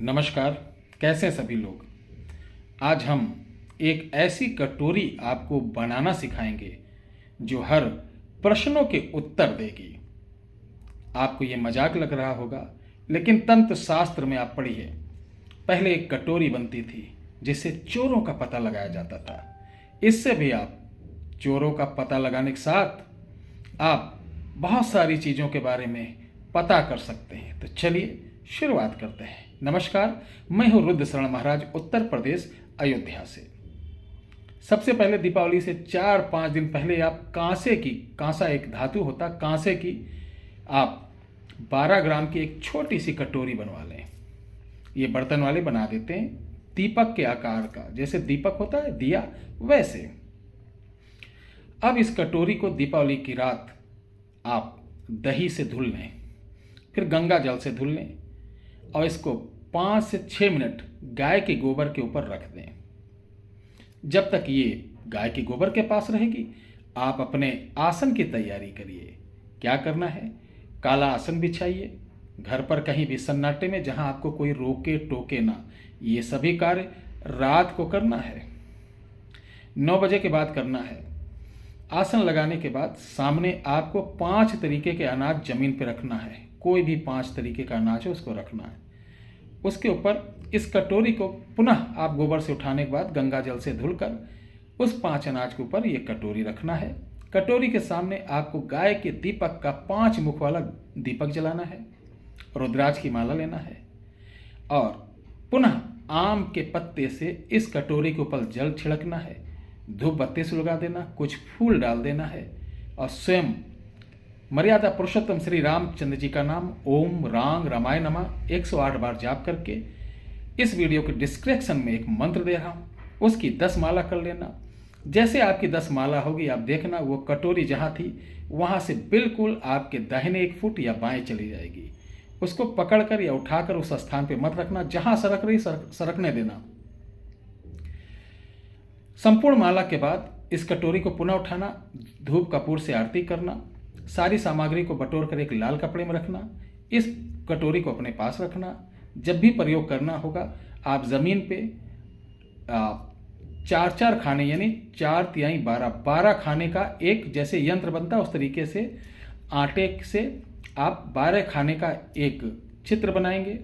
नमस्कार। कैसे हैं सभी लोग। आज हम एक ऐसी कटोरी आपको बनाना सिखाएंगे जो हर प्रश्नों के उत्तर देगी। आपको ये मजाक लग रहा होगा, लेकिन तंत्र शास्त्र में आप पढ़िए, पहले एक कटोरी बनती थी जिससे चोरों का पता लगाया जाता था। इससे भी आप चोरों का पता लगाने के साथ आप बहुत सारी चीज़ों के बारे में पता कर सकते हैं। तो चलिए शुरुआत करते हैं। नमस्कार, मैं हूं रुद्र शरण महाराज, उत्तर प्रदेश अयोध्या से। सबसे पहले दीपावली से 4-5 दिन पहले आप कांसा एक धातु होता, कांसे की आप 12 ग्राम की एक छोटी सी कटोरी बनवा लें। ये बर्तन वाले बना देते हैं, दीपक के आकार का, जैसे दीपक होता है दिया वैसे। अब इस कटोरी को दीपावली की रात आप दही से धुल लें, फिर गंगा जल से धुल लें और इसको 5 से 6 मिनट गाय के गोबर के ऊपर रख दें। जब तक ये गाय के गोबर के पास रहेगी, आप अपने आसन की तैयारी करिए। क्या करना है, काला आसन बिछाइए, घर पर कहीं भी सन्नाटे में जहां आपको कोई रोके टोके ना। ये सभी कार्य रात को करना है, 9 बजे के बाद करना है। आसन लगाने के बाद सामने आपको 5 तरीके के अनाज जमीन पर रखना है। कोई भी 5 तरीके का अनाज है उसको रखना है। उसके ऊपर इस कटोरी को पुनः आप गोबर से उठाने के बाद गंगा जल से धुलकर उस 5 अनाज के ऊपर ये कटोरी रखना है। कटोरी के सामने आपको गाय के दीपक का 5 मुख वाला दीपक जलाना है, रुद्राक्ष की माला लेना है और पुनः आम के पत्ते से इस कटोरी के ऊपर जल छिड़कना है, धूप बत्ती से लगा देना, कुछ फूल डाल देना है और स्वयं मर्यादा पुरुषोत्तम श्री रामचंद्र जी का नाम ओम रांग रामाय नमः 108 बार जाप करके इस वीडियो के डिस्क्रिप्शन में एक मंत्र दे रहा हूँ, उसकी 10 माला कर लेना। जैसे आपकी 10 माला होगी, आप देखना वो कटोरी जहाँ थी वहाँ से बिल्कुल आपके दाहिने 1 फुट या बाएं चली जाएगी। उसको पकड़कर या उठाकर उस स्थान पे मत रखना, जहाँ सरक रही सरकने देना। संपूर्ण माला के बाद इस कटोरी को पुनः उठाना, धूप कपूर से आरती करना, सारी सामग्री को बटोर कर एक लाल कपड़े में रखना, इस कटोरी को अपने पास रखना। जब भी प्रयोग करना होगा, आप जमीन पे 4-4 खाने यानी 4 तिहाई 12 खाने का एक जैसे यंत्र बनता है, उस तरीके से आटे से आप 12 खाने का एक चित्र बनाएंगे।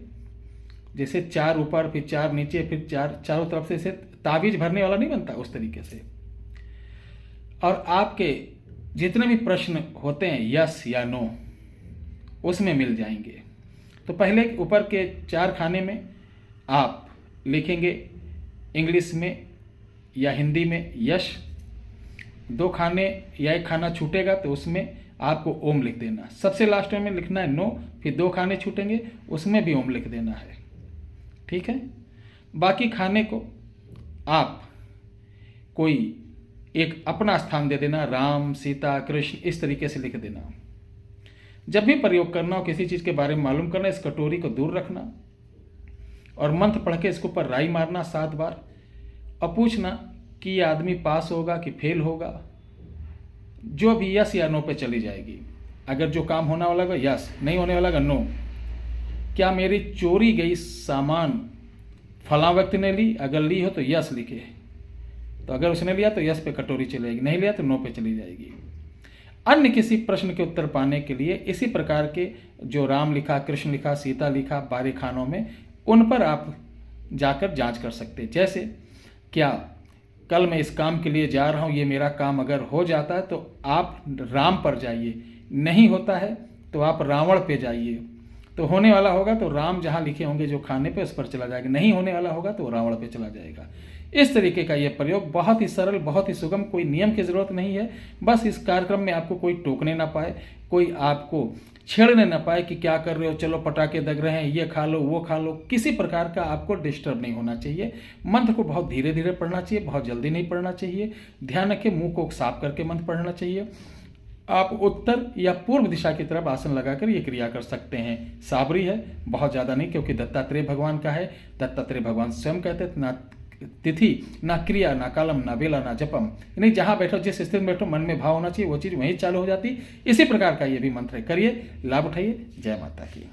जैसे 4 ऊपर, फिर 4 नीचे, फिर 4 चारों तरफ से ताबीज भरने वाला नहीं बनता, उस तरीके से। और आपके जितने भी प्रश्न होते हैं यस या नो, उसमें मिल जाएंगे। तो पहले ऊपर के 4 खाने में आप लिखेंगे इंग्लिश में या हिंदी में यश। 2 खाने या 1 खाना छूटेगा तो उसमें आपको ओम लिख देना। सबसे लास्ट में लिखना है नो, फिर 2 खाने छूटेंगे उसमें भी ओम लिख देना है। ठीक है। बाकी खाने को आप कोई एक अपना स्थान दे देना, राम सीता कृष्ण इस तरीके से लिख देना। जब भी प्रयोग करना हो, किसी चीज़ के बारे में मालूम करना, इस कटोरी को दूर रखना और मंत्र पढ़ के इसके ऊपर राई मारना 7 बार और पूछना कि ये आदमी पास होगा कि फेल होगा। जो भी यस या नो पे चली जाएगी। अगर जो काम होने वाला होगा यस, नहीं होने वाला नो। क्या मेरी चोरी गई सामान फला व्यक्ति ने ली? अगर ली हो तो यस लिखे, तो अगर उसने लिया तो यस पे कटोरी चलेगी, नहीं लिया तो नो पे चली जाएगी। अन्य किसी प्रश्न के उत्तर पाने के लिए इसी प्रकार के जो राम लिखा, कृष्ण लिखा, सीता लिखा 12 खानों में, उन पर आप जाकर जांच कर सकते हैं। जैसे क्या कल मैं इस काम के लिए जा रहा हूँ, ये मेरा काम अगर हो जाता है तो आप राम पर जाइए, नहीं होता है तो आप रावण पे जाइए। तो होने वाला होगा तो राम जहाँ लिखे होंगे जो खाने पे, उस पर चला जाएगा, नहीं होने वाला होगा तो रावण पे चला जाएगा। इस तरीके का यह प्रयोग बहुत ही सरल, बहुत ही सुगम, कोई नियम की जरूरत नहीं है। बस इस कार्यक्रम में आपको कोई टोकने ना पाए, कोई आपको छेड़ने ना पाए कि क्या कर रहे हो, चलो पटाखे दग रहे हैं, ये खा लो वो खा लो। किसी प्रकार का आपको डिस्टर्ब नहीं होना चाहिए। मंत्र को बहुत धीरे धीरे पढ़ना चाहिए, बहुत जल्दी नहीं पढ़ना चाहिए। ध्यान रखें, मुंह को साफ करके मंत्र पढ़ना चाहिए। आप उत्तर या पूर्व दिशा की तरफ आसन लगाकर ये क्रिया कर सकते हैं। साबरी है, बहुत ज़्यादा नहीं, क्योंकि दत्तात्रेय भगवान का है। दत्तात्रेय भगवान स्वयं कहते हैं ना तिथि ना क्रिया ना कालम ना बेला ना जपम, यानी जहाँ बैठो, जिस स्थिति में बैठो, मन में भाव होना चाहिए, वो चीज़ वहीं चालू हो जाती। इसी प्रकार का ये भी मंत्र है, करिए, लाभ उठाइए। जय माता की।